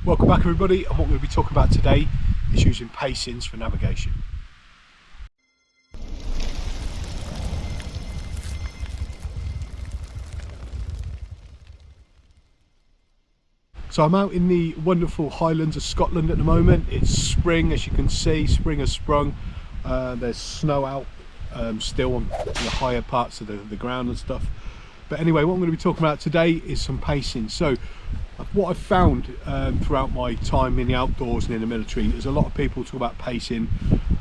Welcome back everybody, and what we're going to be talking about today is using pacings for navigation. So I'm out in the wonderful Highlands of Scotland at the moment. It's spring, as you can see, spring has sprung. There's snow out still on the higher parts of the ground and stuff. But anyway, what I'm going to be talking about today is some pacing. So what I've found throughout my time in the outdoors and in the military is a lot of people talk about pacing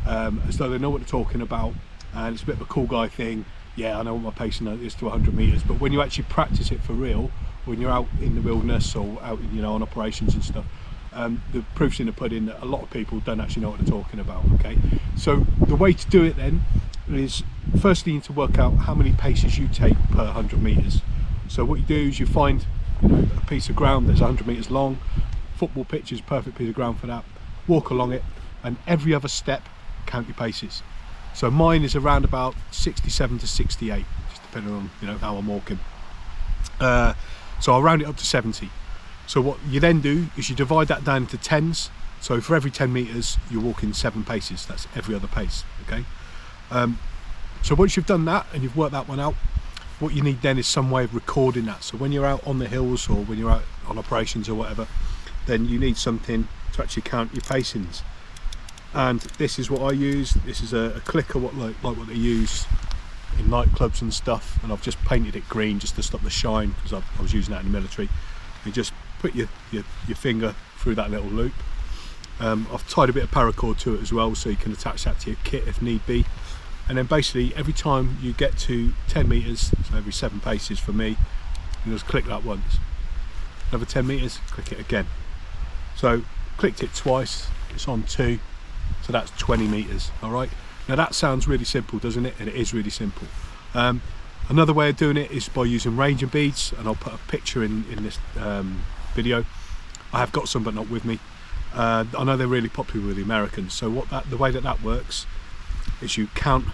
as though they know what they're talking about, and it's a bit of a cool guy thing. Yeah, I know what my pacing is to 100 meters, but when you actually practice it for real, when you're out in the wilderness or out, on operations and stuff, the proof's in the pudding that a lot of people don't actually know what they're talking about. Okay, so the way to do it then is, firstly you need to work out how many paces you take per 100 meters. So what you do is you find a piece of ground that's 100 meters long. Football pitch is a perfect piece of ground for that. Walk along it, and every other step count your paces. So mine is around about 67 to 68, just depending on how I'm walking. So I'll round it up to 70. So what you then do is you divide that down into tens. So for every 10 meters you're walking 7 paces. That's every other pace. Okay. So once you've done that and you've worked that one out, what you need then is some way of recording that. So when you're out on the hills or when you're out on operations or whatever, then you need something to actually count your pacings. And this is what I use. This is a clicker, like what they use in nightclubs and stuff, and I've just painted it green just to stop the shine, because I was using that in the military. You just put your finger through that little loop. I've tied a bit of paracord to it as well, so you can attach that to your kit if need be. And then basically every time you get to 10 meters, so every 7 paces for me, you just click that once. Another 10 meters, click it again. So clicked it twice, it's on 2, so that's 20 meters. All right, now that sounds really simple, doesn't it? And it is really simple. Another way of doing it is by using ranger beads, and I'll put a picture in this video. I have got some but not with me. I know they're really popular with the Americans. So the way that works is you count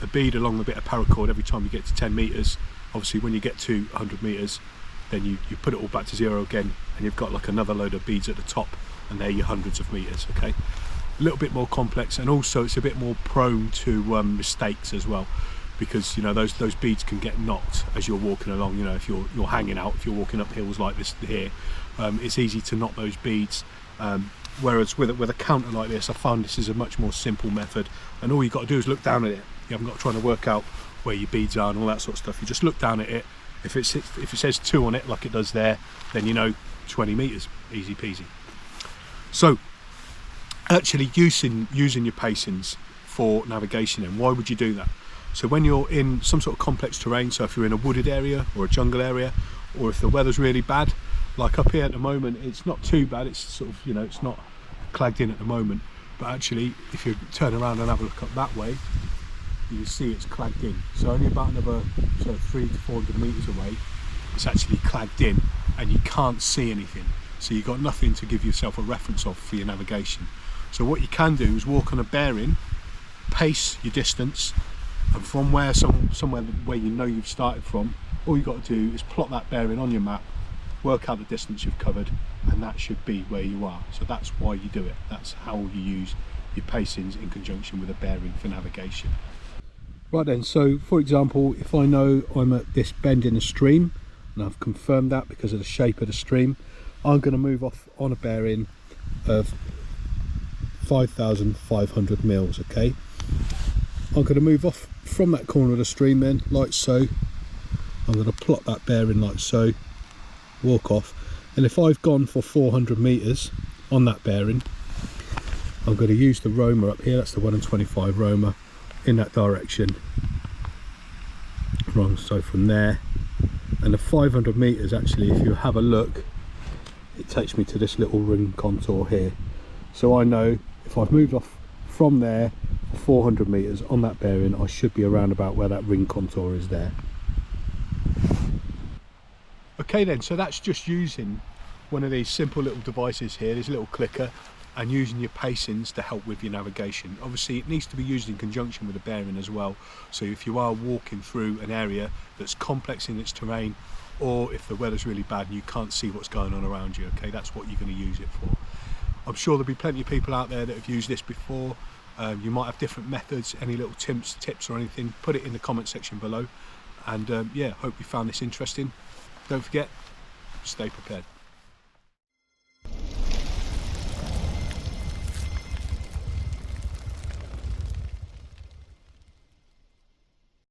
a bead along the bit of paracord every time you get to 10 meters. Obviously when you get to 100 meters, then you put it all back to 0 again, and you've got like another load of beads at the top, and they're your hundreds of meters. Okay, a little bit more complex, and also it's a bit more prone to mistakes as well, because those beads can get knocked as you're walking along. If you're hanging out, if you're walking up hills like this here, it's easy to knock those beads. Whereas with a counter like this, I found this is a much more simple method, and all you've got to do is look down at it. You haven't got to try to work out where your beads are and all that sort of stuff. You just look down at it. If it says 2 on it like it does there, then 20 meters, easy peasy. So actually using your pacings for navigation, then why would you do that? So when you're in some sort of complex terrain, so if you're in a wooded area or a jungle area, or if the weather's really bad, like up here at the moment, it's not too bad. It's sort of, it's not clagged in at the moment, but actually if you turn around and have a look up that way, you see it's clagged in. So only about another 300 to 400 meters away, it's actually clagged in, and you can't see anything. So you've got nothing to give yourself a reference of for your navigation. So what you can do is walk on a bearing, pace your distance, and from somewhere where you've started from, all you've got to do is plot that bearing on your map, work out the distance you've covered, and that should be where you are. So that's why you do it. That's how you use your pacings in conjunction with a bearing for navigation. Right then, so for example, if I know I'm at this bend in a stream, and I've confirmed that because of the shape of the stream, I'm going to move off on a bearing of 5,500 mils. Okay, I'm going to move off from that corner of the stream then, like so. I'm going to plot that bearing like so, walk off, and if I've gone for 400 meters on that bearing, I'm going to use the roamer up here. That's the 1 and 25 roamer in that direction. Wrong, so from there, and the 500 meters, actually, if you have a look, it takes me to this little ring contour here. So I know if I've moved off from there 400 meters on that bearing, I should be around about where that ring contour is there. Okay then, so that's just using one of these simple little devices here, this little clicker, and using your pacings to help with your navigation. Obviously it needs to be used in conjunction with a bearing as well. So if you are walking through an area that's complex in its terrain, or if the weather's really bad and you can't see what's going on around you. Okay, that's what you're going to use it for. I'm sure there'll be plenty of people out there that have used this before. You might have different methods. Any little tips or anything, put it in the comment section below. And yeah, hope you found this interesting. Don't forget, stay prepared.